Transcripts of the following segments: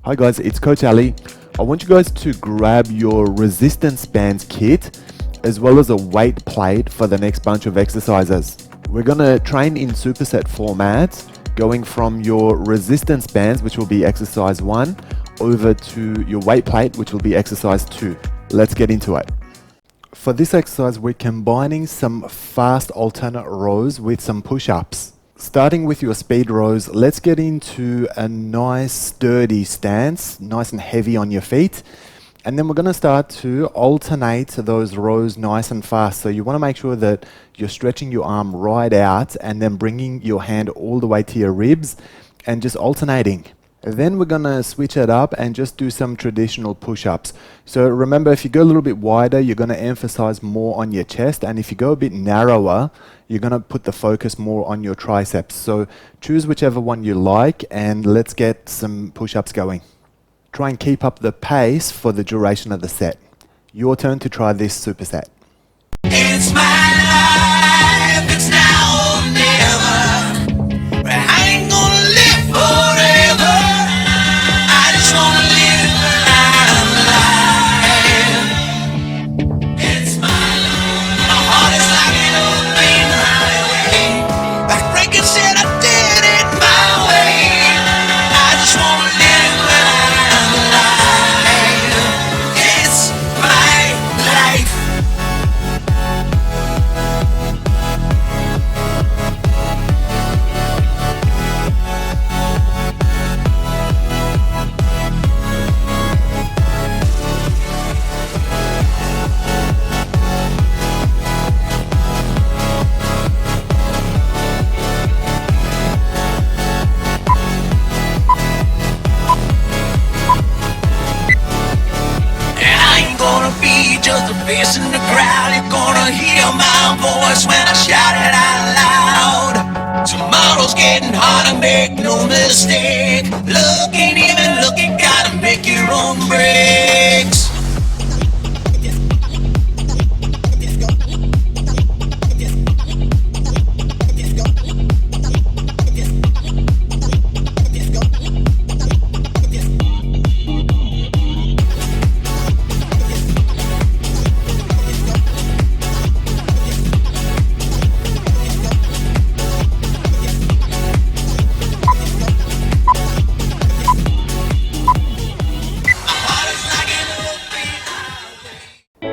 Hi guys, it's Coach Ali. I want you guys to grab your resistance bands kit as well as a weight plate for the next bunch of exercises. We're gonna train in superset format, going from your resistance bands, which will be exercise 1, over to your weight plate, which will be exercise 2. Let's get into it. For this exercise, we're combining some fast alternate rows with some push-ups. Starting with your speed rows, let's get into a nice sturdy stance, nice and heavy on your feet. And then we're going to start to alternate those rows nice and fast. So you want to make sure that you're stretching your arm right out and then bringing your hand all the way to your ribs and just alternating. Then we're going to switch it up and just do some traditional push-ups. So remember, if you go a little bit wider, you're going to emphasize more on your chest. And if you go a bit narrower, you're going to put the focus more on your triceps. So choose whichever one you like and let's get some push-ups going. Try and keep up the pace for the duration of the set. Your turn to try this superset. It's my life, it's now or never. I ain't gonna live forever. I just wanna live my life. It's my life. My heart is like an open highway. Like Franklin said, I did it my way. I just wanna live my life. It's my life. Just a face in the crowd, you're gonna hear my voice when I shout it out loud. Tomorrow's getting harder, make no mistake. Look ain't even look, you gotta make your own breaks.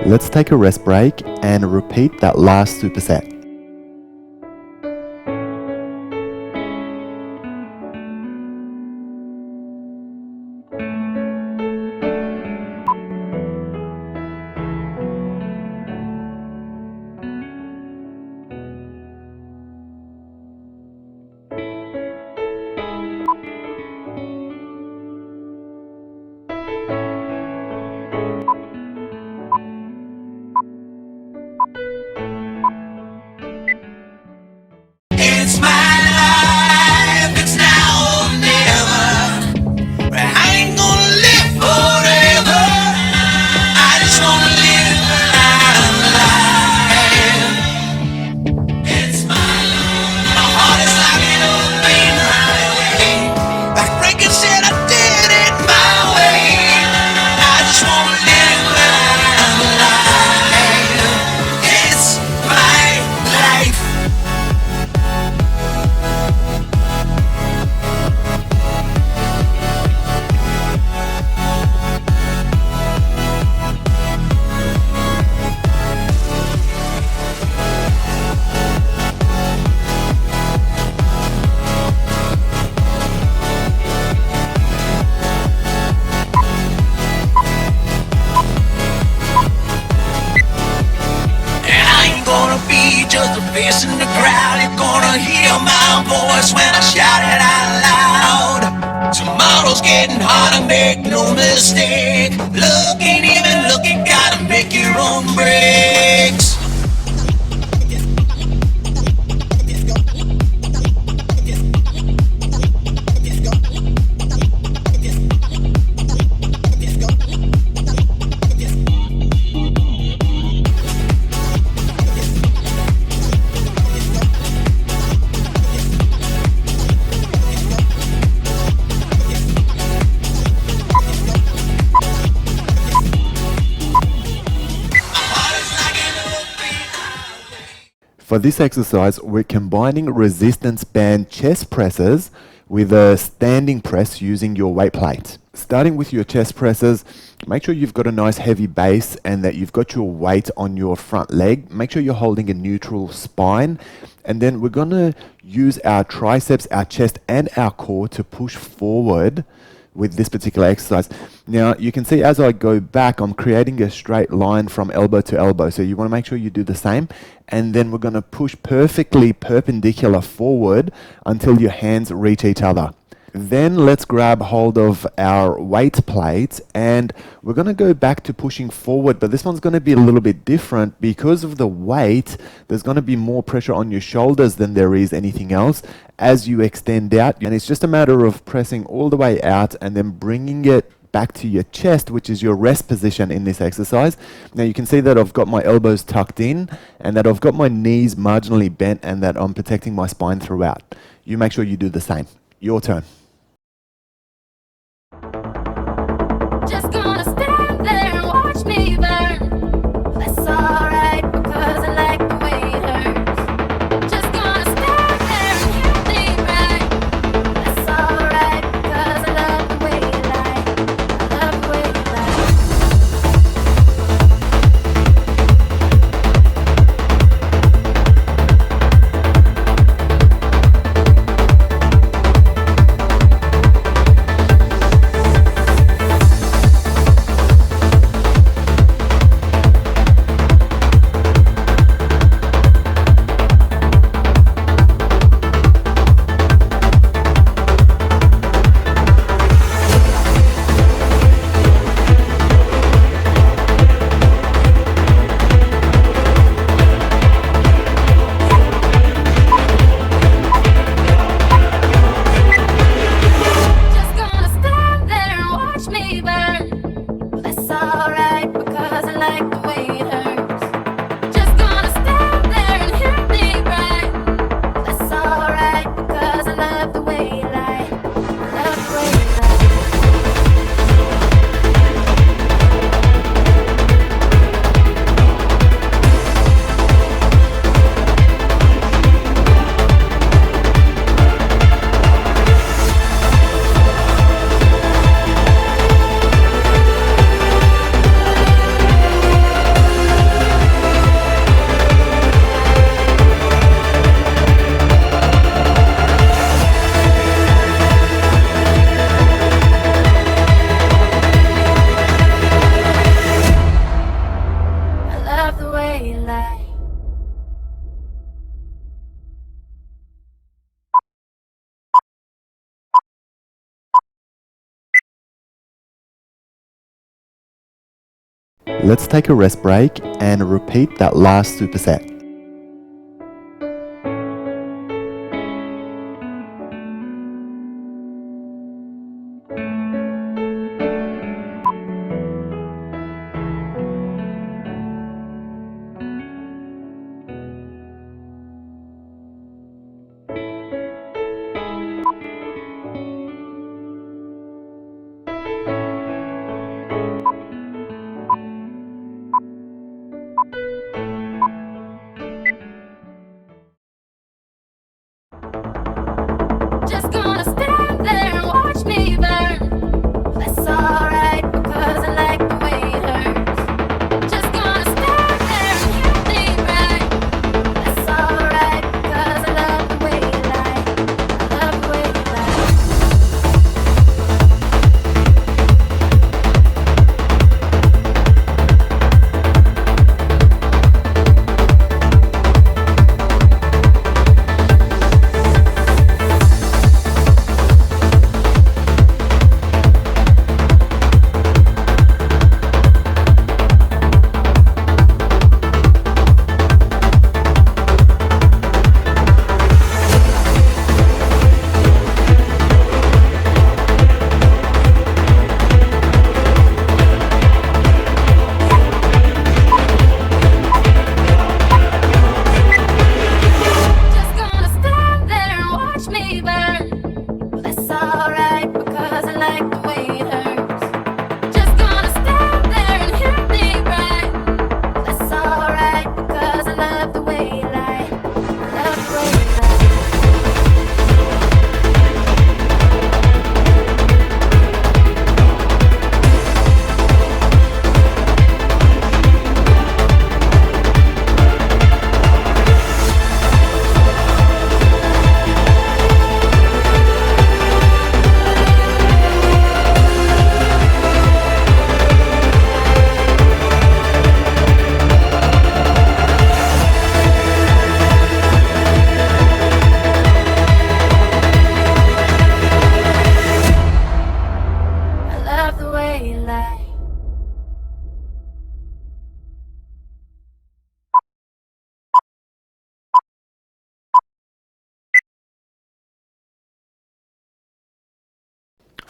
Let's take a rest break and repeat that last superset. It's my life, it's now or never. I ain't gonna live forever. I just wanna live my life. It's my life. My heart is like an open highway. Like Franklin said, I did it my way. I just wanna live my life. It's my life. Just a face in the crowd, you're gonna hear my voice when I shout it out loud. Tomorrow's getting harder, make no mistake. Look ain't even look, you gotta make your own breaks. For this exercise, we're combining resistance band chest presses with a standing press using your weight plate. Starting with your chest presses, make sure you've got a nice heavy base and that you've got your weight on your front leg. Make sure you're holding a neutral spine. And then we're going to use our triceps, our chest, and our core to push forward with this particular exercise. Now, you can see as I go back, I'm creating a straight line from elbow to elbow. So you want to make sure you do the same. And then we're going to push perfectly perpendicular forward until your hands reach each other. Then let's grab hold of our weight plate and we're going to go back to pushing forward, but this one's going to be a little bit different because of the weight. There's going to be more pressure on your shoulders than there is anything else as you extend out, and it's just a matter of pressing all the way out and then bringing it back to your chest, which is your rest position in this exercise. Now you can see that I've got my elbows tucked in and that I've got my knees marginally bent and that I'm protecting my spine throughout. You make sure you do the same. Your turn. Just gonna stand there and watch me burn. That's alright because I like the way it hurts. Just gonna stand there and hear me right. That's alright because I love the way you lie. I love the way you Let's take a rest break and repeat that last superset.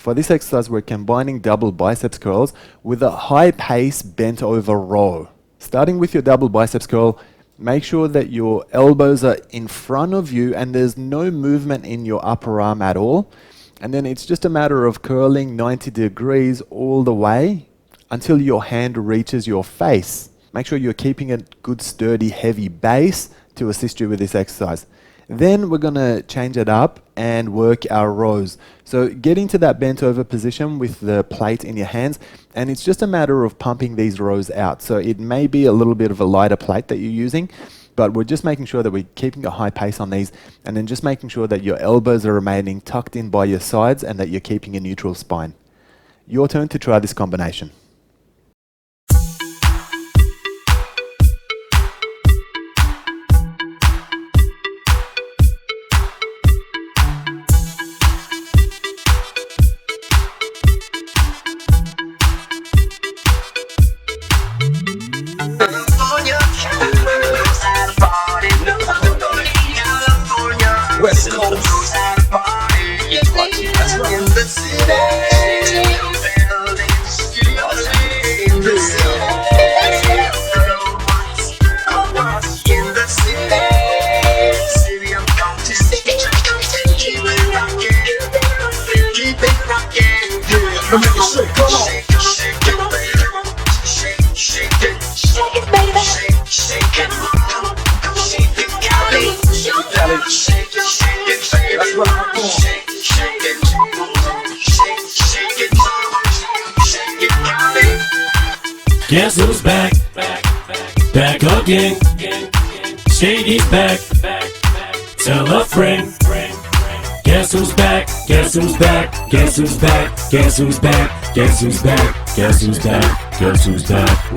For this exercise, we're combining double biceps curls with a high pace bent over row. Starting with your double biceps curl, make sure that your elbows are in front of you and there's no movement in your upper arm at all. And then it's just a matter of curling 90 degrees all the way until your hand reaches your face. Make sure you're keeping a good, sturdy, heavy base to assist you with this exercise. Then we're going to change it up and work our rows. So get into that bent over position with the plate in your hands, and it's just a matter of pumping these rows out. So it may be a little bit of a lighter plate that you're using, but we're just making sure that we're keeping a high pace on these, and then just making sure that your elbows are remaining tucked in by your sides and that you're keeping a neutral spine. Your turn to try this combination. West Coast, that's right. In the city, buildings, in the city, in the city of county, keep it rocking, yeah. Now make it shake, come on. Shake it, baby. Shake it, baby. Shake it, mama. Shake it, Cali. Shake it, baby. That's right. Come on. Shake it, shake it, mama. Shake it, Cali. Guess who's back? Back again. Shady's back. Tell a friend. Guess who's back? Guess who's back? Guess who's back? Guess who's back? Guess who's back? Guess who's back? Guess who's back?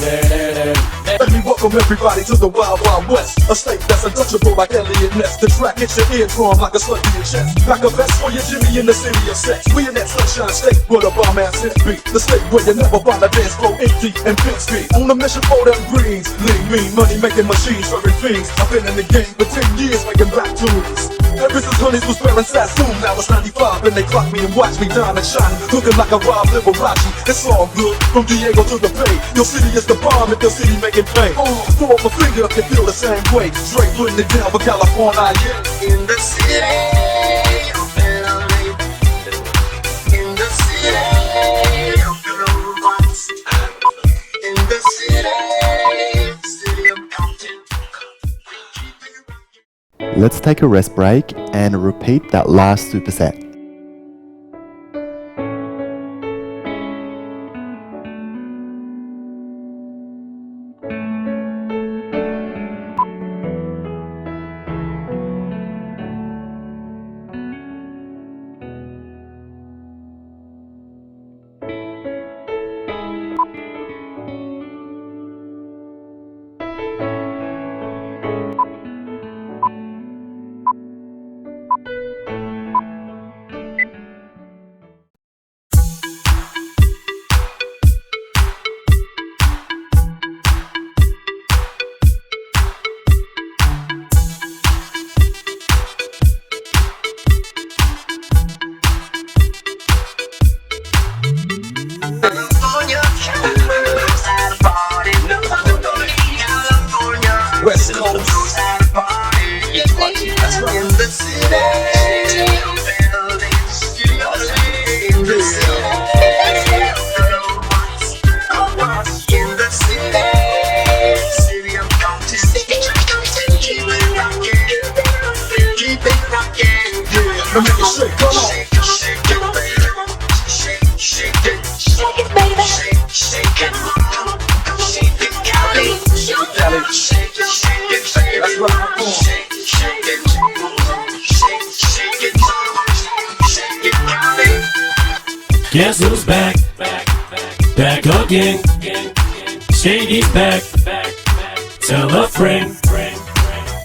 Let me welcome everybody to the Wild Wild West, a state that's untouchable like Elliot Ness. The track hits your eardrum like a slug in your chest. Back a vest for your Jimmy in the city of sex. We in that sunshine state where the bomb ass hits beat. The state where you never find a dance floor empty and big speed. On a mission for them greens, lean, mean, money making machines, serving fiends. I've been in the game for 10 years making back tunes. Ever since Honeys was wearing Sassoon, now it's 95 and they clock me and watch me diamond shining, looking like a Rob Liberace. It's all good, from Diego to the Bay. Your city is the bomb if your city making pain. Throw up a finger if you feel the same way. Straight putting it down for California, yeah. In the city, in the city, in the city of Compton. Let's take a rest break and repeat that last superset. West Coast, that's right. In the city, buildings, in the city, in the city of county, keep it rocking, yeah. Now make it shake, come on. shake it, baby. Shake it, baby. Shake it, mama. Shake it, Cali. Shake it, baby. That's right. Come on. Shake it, mama. Shake it, Cali. Guess who's back? Back again. Shady's back. Tell a friend.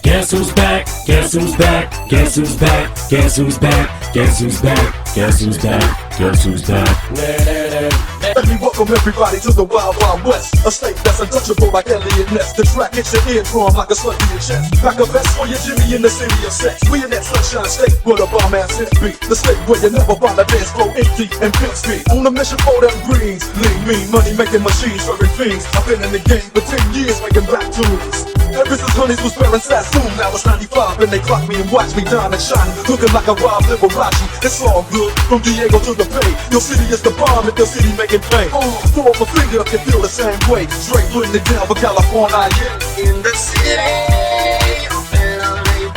Guess who's back? Guess who's back? Guess who's back? Guess who's back? Guess who's back? Guess who's back? Guess who's back? Let me welcome everybody to the Wild Wild West, a state that's untouchable like Elliot Ness. The track hits your eardrum like a slug to your chest. Back a vest for your Jimmy in the city of sex. We in that sunshine state where the bomb ass hits beat. The state where you never find a dance floor empty and pimp speed. On a mission for them greens, lean, mean, money making machines, serving fiends. I've been in the game for 10 years making back tunes. Ever since Honeys was wearing Sassoon, now it's 95 and they clock me and watch me diamond shining, looking like a Rob Liberace. It's all good, from Diego to the Bay. Your city is the bomb if your city making pain. Throw up a finger if you feel the same way. Straight putting it down for California, yeah. In the city, I'm better late.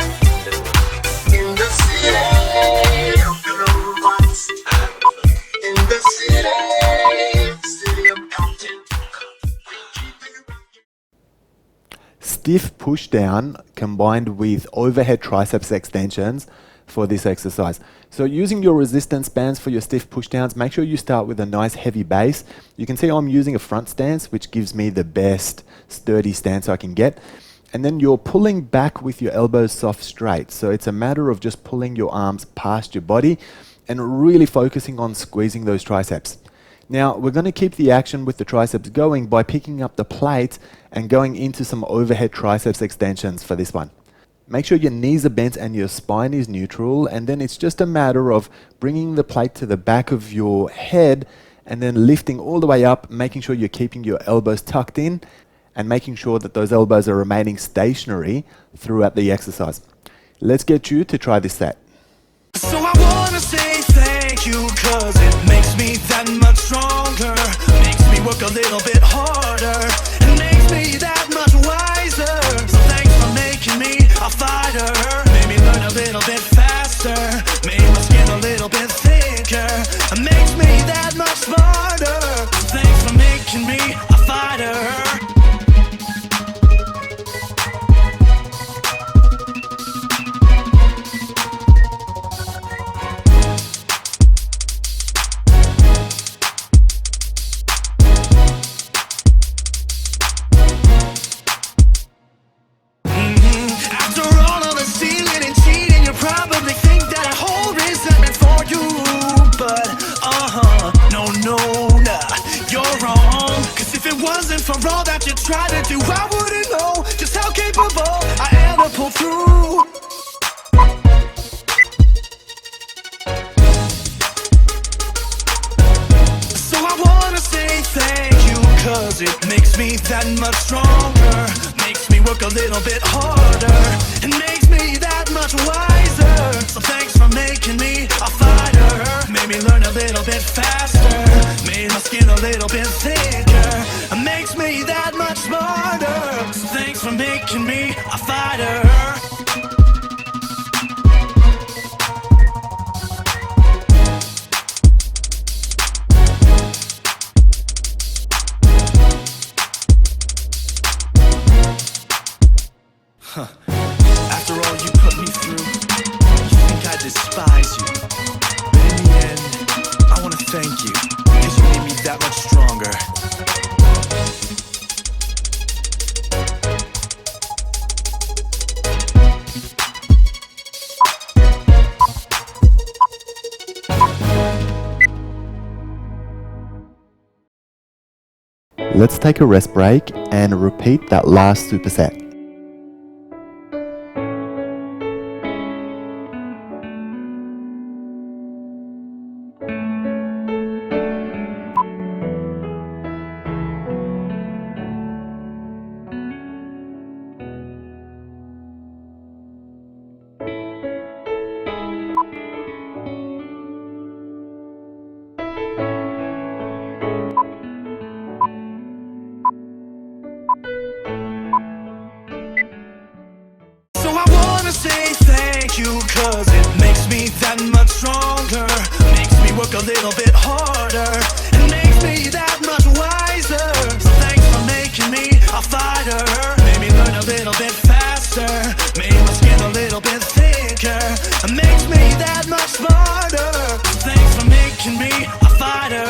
In the city, I'm gonna once. In the city of mountain. Stiff push down combined with overhead triceps extensions for this exercise. So using your resistance bands for your stiff push downs, make sure you start with a nice heavy base. You can see I'm using a front stance, which gives me the best sturdy stance I can get. And then you're pulling back with your elbows soft straight. So it's a matter of just pulling your arms past your body and really focusing on squeezing those triceps. Now, we're going to keep the action with the triceps going by picking up the plate and going into some overhead triceps extensions for this one. Make sure your knees are bent and your spine is neutral, and then it's just a matter of bringing the plate to the back of your head and then lifting all the way up, making sure you're keeping your elbows tucked in and making sure that those elbows are remaining stationary throughout the exercise. Let's get you to try this set. So I wanna say thank you, cause it makes me that much stronger. Makes me work a little bit harder, and makes me that much wiser. So thanks for making me a fighter. Made me learn a little bit faster. Made my skin a little bit thicker. And makes me that much smarter. So thanks for making me a fighter. For all that you try to do, I wouldn't know just how capable I am to pull through. So I wanna say thank you, cause it makes me that much stronger. Makes me work a little bit harder, and makes me that much wiser. So thanks for making me a fighter. Made me learn a little bit faster. Made my skin a little bit thicker. And makes me that much smarter. So thanks for making me a fighter. After all you put me through, you think I despise you. But in the end, I wanna thank you, cause you made me that much stronger. Let's take a rest break and repeat that last superset. Say thank you, cause it makes me that much stronger. Makes me work a little bit harder, and makes me that much wiser. So thanks for making me a fighter. Made me learn a little bit faster. Made my skin a little bit thicker. And makes me that much smarter. So thanks for making me a fighter.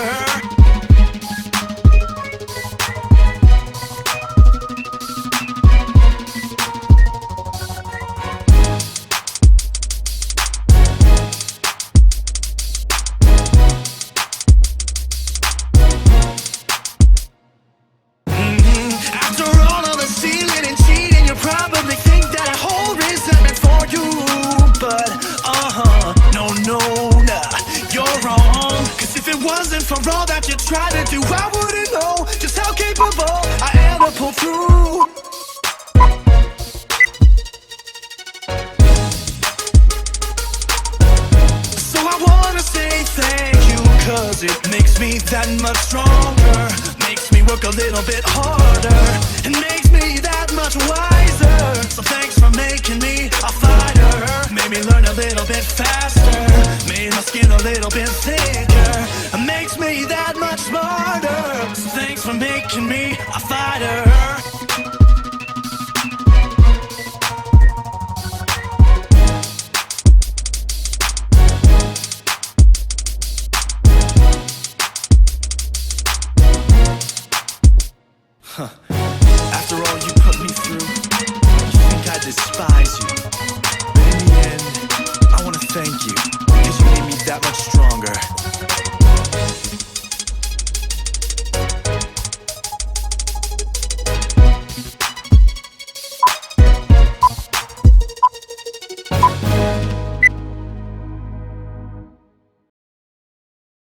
try to do, I wouldn't know just how capable I am to pull through. So I wanna say thank you, cause it makes me that much stronger, makes me work a little bit harder, and makes me that much wiser. So thanks for making me a fighter, made me learn a little bit faster, made my skin a little bit thicker, and makes me that much smarter. So thanks for making me a fighter. After all you put me through, you think I despise you. But in the end, I wanna thank you, because you made me that much stronger.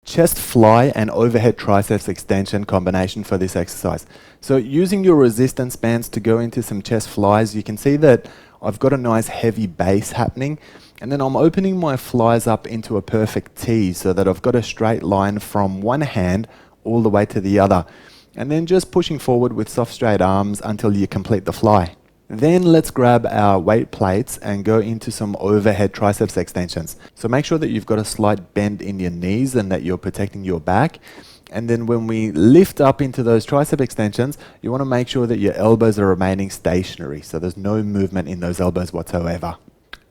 Chest fly and overhead triceps extension combination for this exercise. So using your resistance bands to go into some chest flies, you can see that I've got a nice heavy base happening, and then I'm opening my flies up into a perfect T so that I've got a straight line from one hand all the way to the other, and then just pushing forward with soft straight arms until you complete the fly. Then let's grab our weight plates and go into some overhead triceps extensions. So make sure that you've got a slight bend in your knees and that you're protecting your back. And then when we lift up into those tricep extensions, you want to make sure that your elbows are remaining stationary, so there's no movement in those elbows whatsoever.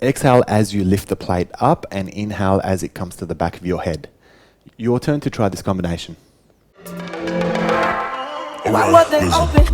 Exhale as you lift the plate up and inhale as it comes to the back of your head. Your turn to try this combination. Why were they open?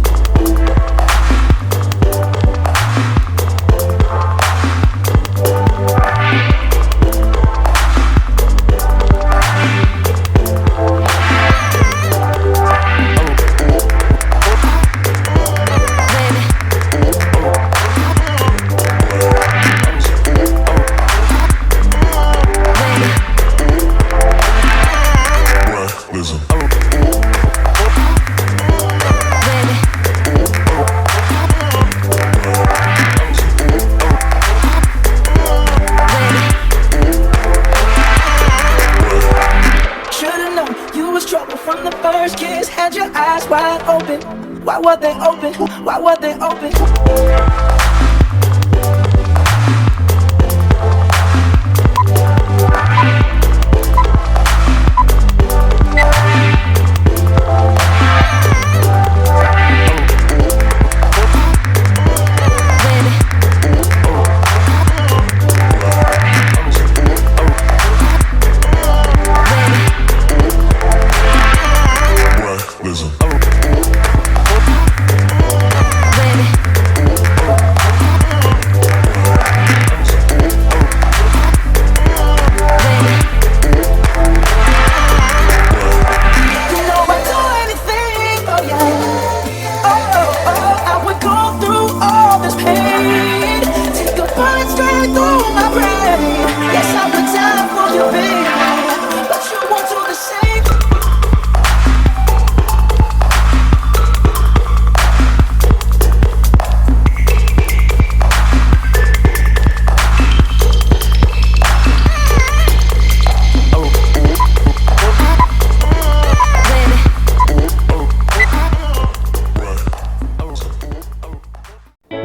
Why were they open? Why were they open?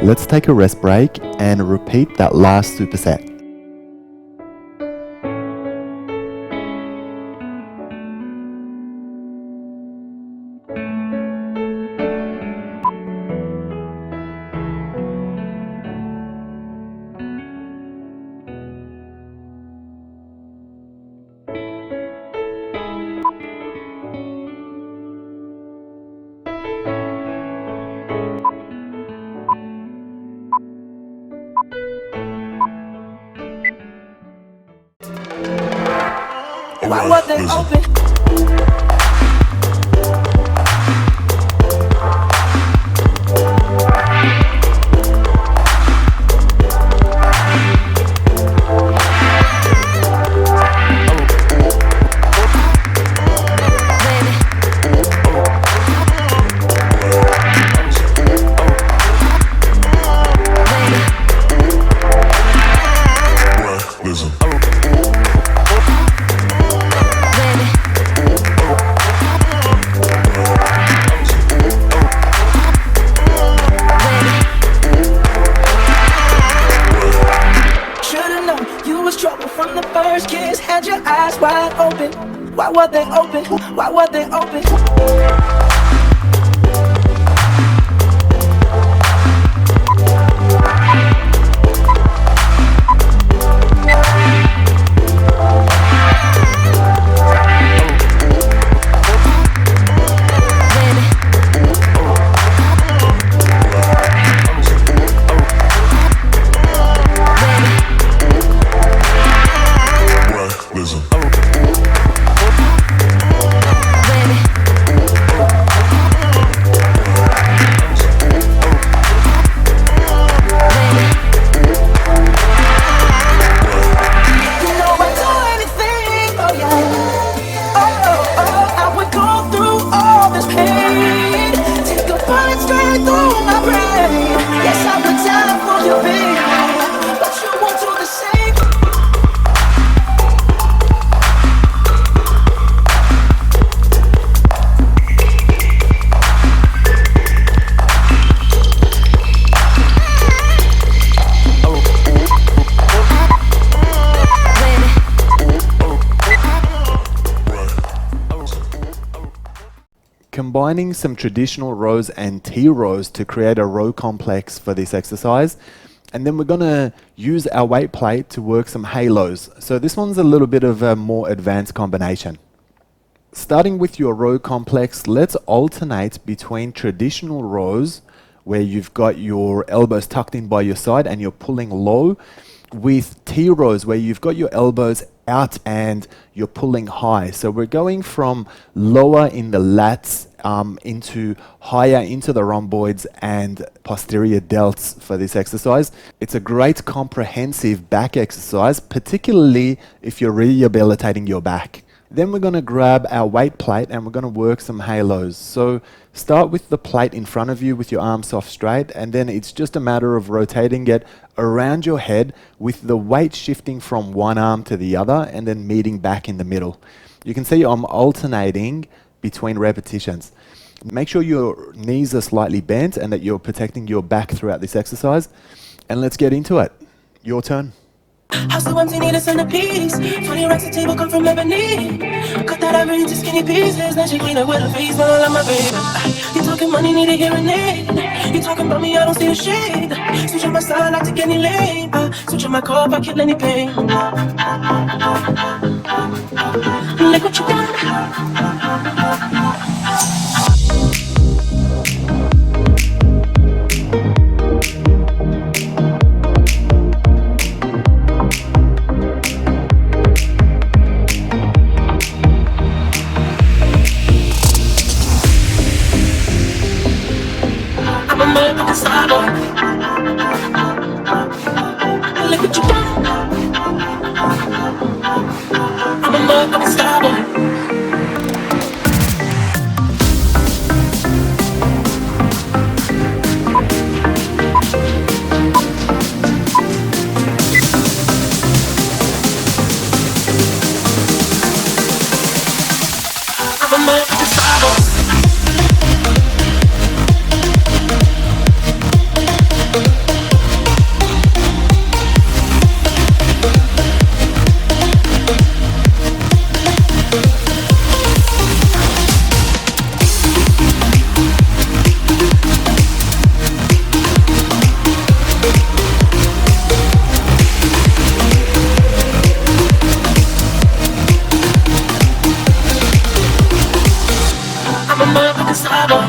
Let's take a rest break and repeat that last superset. Why were they open? eyes wide open. Why were they open? Why were they open? Combining some traditional rows and T rows to create a row complex for this exercise. And then we're going to use our weight plate to work some halos. So this one's a little bit of a more advanced combination. Starting with your row complex, let's alternate between traditional rows where you've got your elbows tucked in by your side and you're pulling low, with T rows where you've got your elbows out and you're pulling high. So we're going from lower in the lats into higher into the rhomboids and posterior delts for this exercise. It's a great comprehensive back exercise, particularly if you're rehabilitating your back. Then we're going to grab our weight plate and we're going to work some halos. So start with the plate in front of you with your arms off straight, and then it's just a matter of rotating it around your head with the weight shifting from one arm to the other and then meeting back in the middle. You can see I'm alternating between repetitions. Make sure your knees are slightly bent and that you're protecting your back throughout this exercise. And let's get into it. Your turn. House so empty, need a centerpiece. 20 racks of table come from ebony. Cut that ivory into skinny pieces. Now she clean up with her face, but I love my baby. You talking money, need a hearing aid. You talking about me, I don't see a shade. Switch on my side, I take any lane. Switch on my car, I kill any pain. Look what you done. Look what you done. I'm a motherfucking star boy. I'm a motherfucking star boy.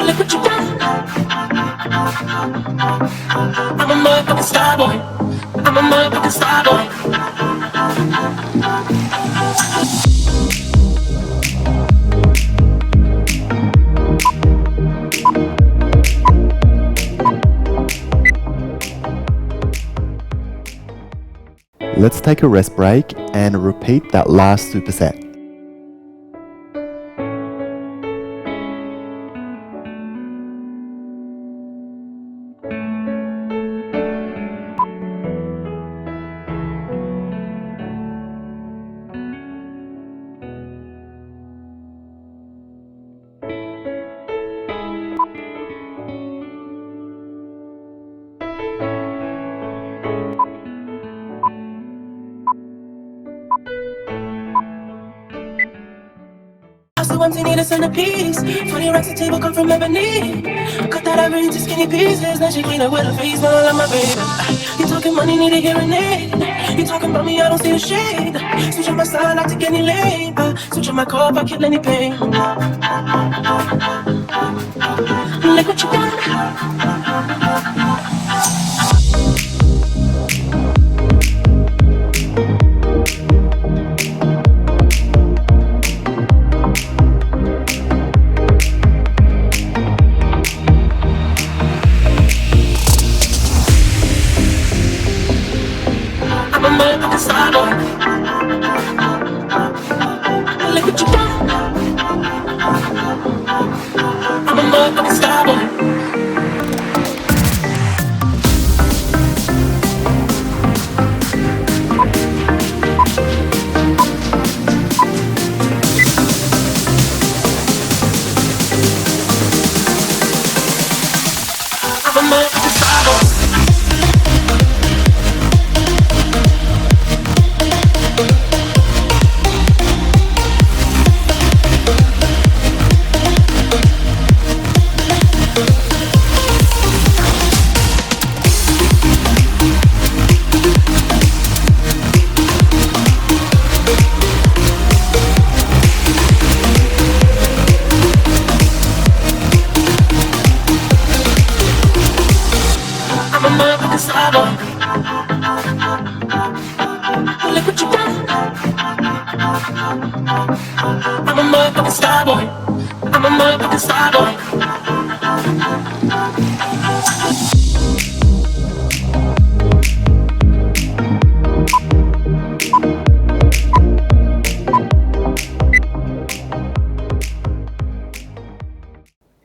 Look what you done. I'm a motherfucking star boy. I'm a motherfucking star boy. Let's take a rest break and repeat that last superset. empty, need a centerpiece. 20 racks a table come from ebony. Cut that ivory into skinny pieces. Now she clean up with her face, but I love my baby. You talking money, need a hearing aid. You talking about me, I don't see a shade. Switch on my side, not to any lane. Switch on my car, I kill any pain. Look what you done. I'm a motherfucking star boy. Look what you done. I'm a motherfucking star boy. I'm a motherfucking star boy. I'm a motherfucking star boy. Look what you done. I'm a motherfucking star boy. I'm a motherfucking star boy.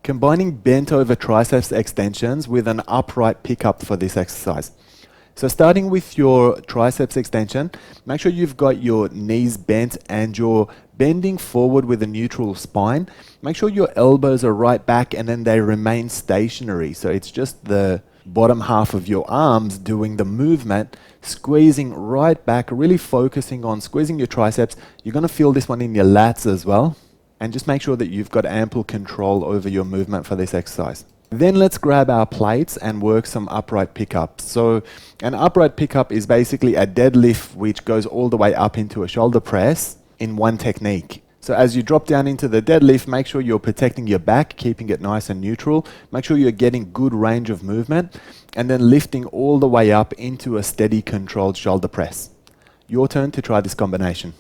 Combining bent over triceps extensions with an upright pickup for this exercise. So starting with your triceps extension, make sure you've got your knees bent and you're bending forward with a neutral spine. Make sure your elbows are right back and then they remain stationary. So it's just the bottom half of your arms doing the movement, squeezing right back, really focusing on squeezing your triceps. You're going to feel this one in your lats as well. And just make sure that you've got ample control over your movement for this exercise. Then let's grab our plates and work some upright pickups. So an upright pickup is basically a deadlift which goes all the way up into a shoulder press in one technique. So as you drop down into the deadlift, make sure you're protecting your back, keeping it nice and neutral. Make sure you're getting good range of movement and then lifting all the way up into a steady controlled shoulder press. Your turn to try this combination.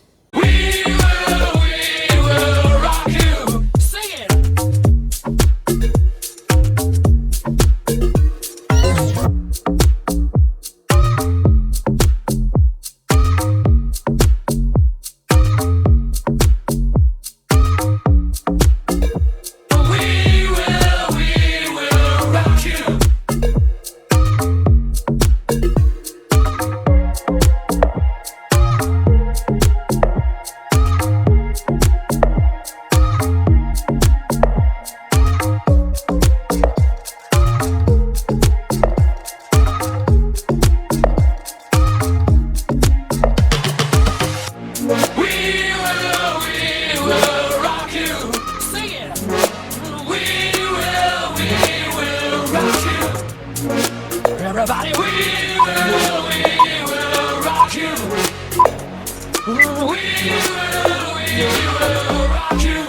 Everybody, we will rock you. We will rock you.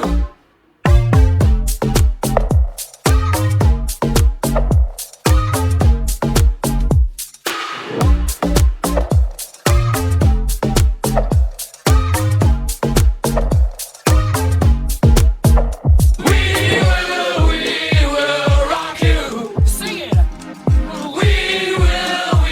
We will rock you. Sing it. We will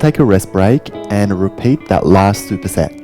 take a rest break and repeat that last superset.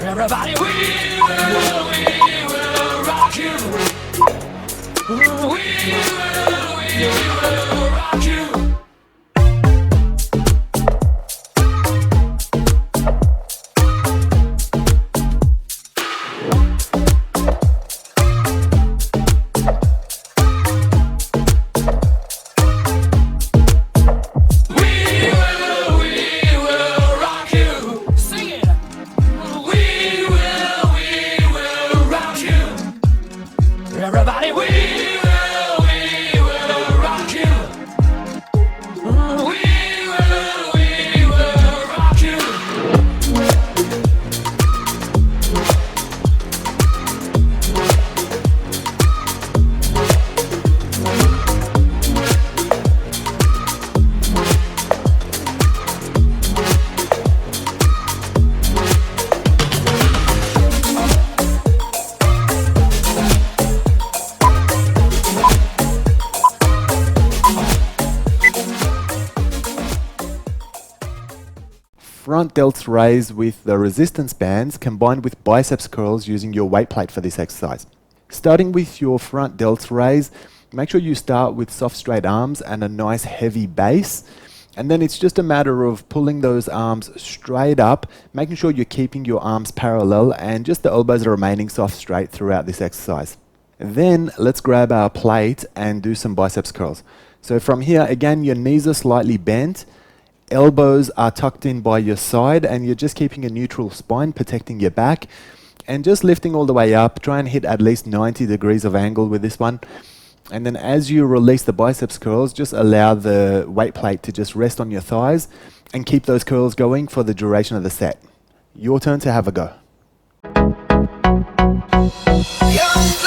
Everybody, we will rock you. We will rock you. Everybody, we will rock you. We will rock you. Front delts raise with the resistance bands combined with biceps curls using your weight plate for this exercise. Starting with your front delts raise, make sure you start with soft straight arms and a nice heavy base. And then it's just a matter of pulling those arms straight up, making sure you're keeping your arms parallel and just the elbows are remaining soft straight throughout this exercise. Then let's grab our plate and do some biceps curls. So from here, again, your knees are slightly bent. Elbows are tucked in by your side and you're just keeping a neutral spine, protecting your back and just lifting all the way up. Try and hit at least 90 degrees of angle with this one. And then as you release the biceps curls, just allow the weight plate to just rest on your thighs and keep those curls going for the duration of the set. Your turn to have a go. Young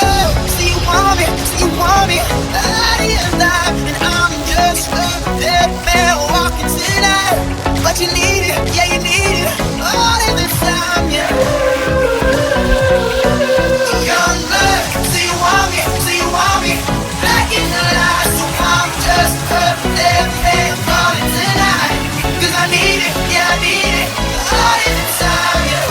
love, see you want me, and I'm just a dead man walking tonight. But you need it, yeah you need it, all in the time, yeah. Young love, see you want me, back in the light. So I'm just a dead man walking tonight. 'Cause I need it, yeah I need it, all in the time, yeah.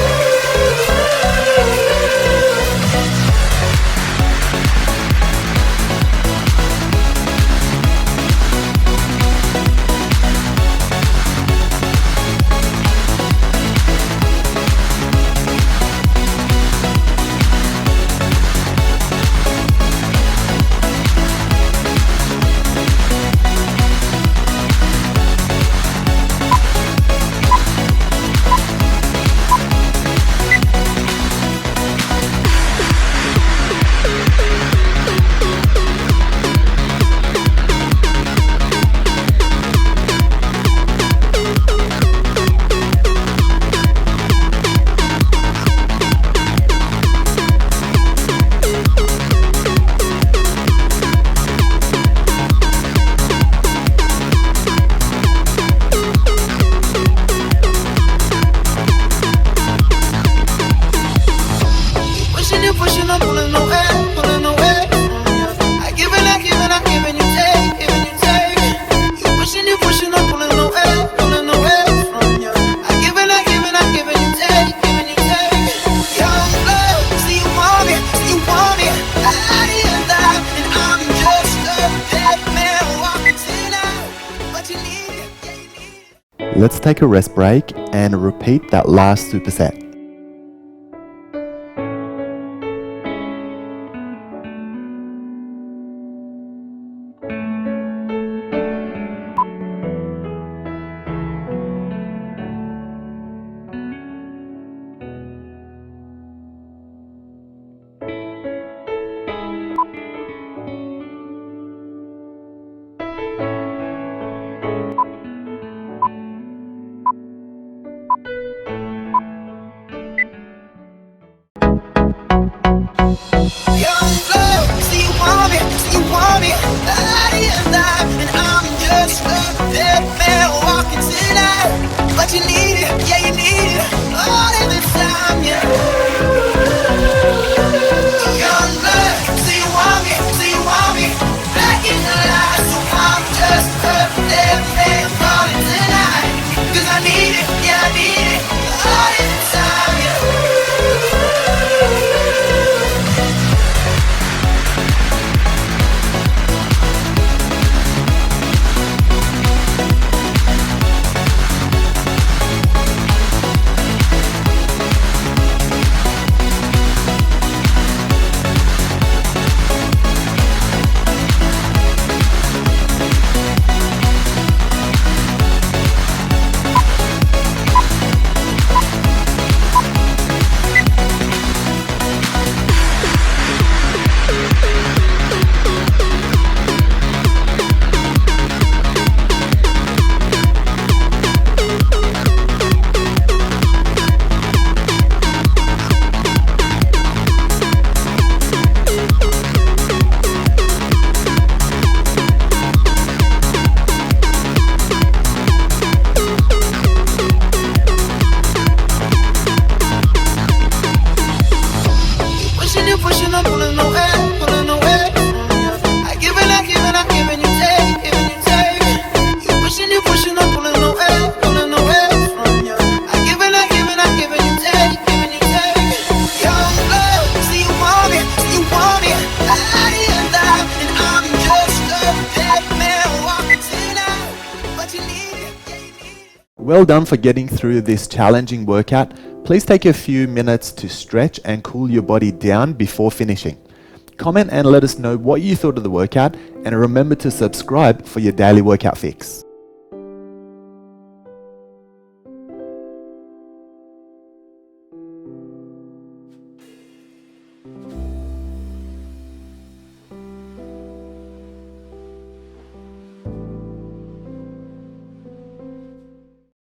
you, pushing, I'm pulling away from you. I give and I give and I give and you take, giving you take. You pushing, I'm pulling away from you. I give and I give and I give and you take, giving you take. Young love, see you want me, I am that, and I'm just a dead man walking tonight. But you need it, yeah you need it. Let's take a rest break and repeat that last superset. Young love, see you want me, I am that, and I'm just a dead man walking tonight. But you need it, yeah you need it, all of the time, yeah. Young love, see you want me, back in the light, so I'm just a dead man falling tonight. 'Cause I need it, yeah I need it, all of the time, yeah. Pushing, I'm pulling away from you. I give and I give and I give and you take, giving you take. You pushing, I'm pulling away from you. I give and I give and I give and you take, giving you take. Young love, see you want me, I am that, and I'm just a dead man walking tonight. But you need it, yeah you need it. Well done for getting through this challenging workout. Please take a few minutes to stretch and cool your body down before finishing. Comment and let us know what you thought of the workout, and remember to subscribe for your daily workout fix.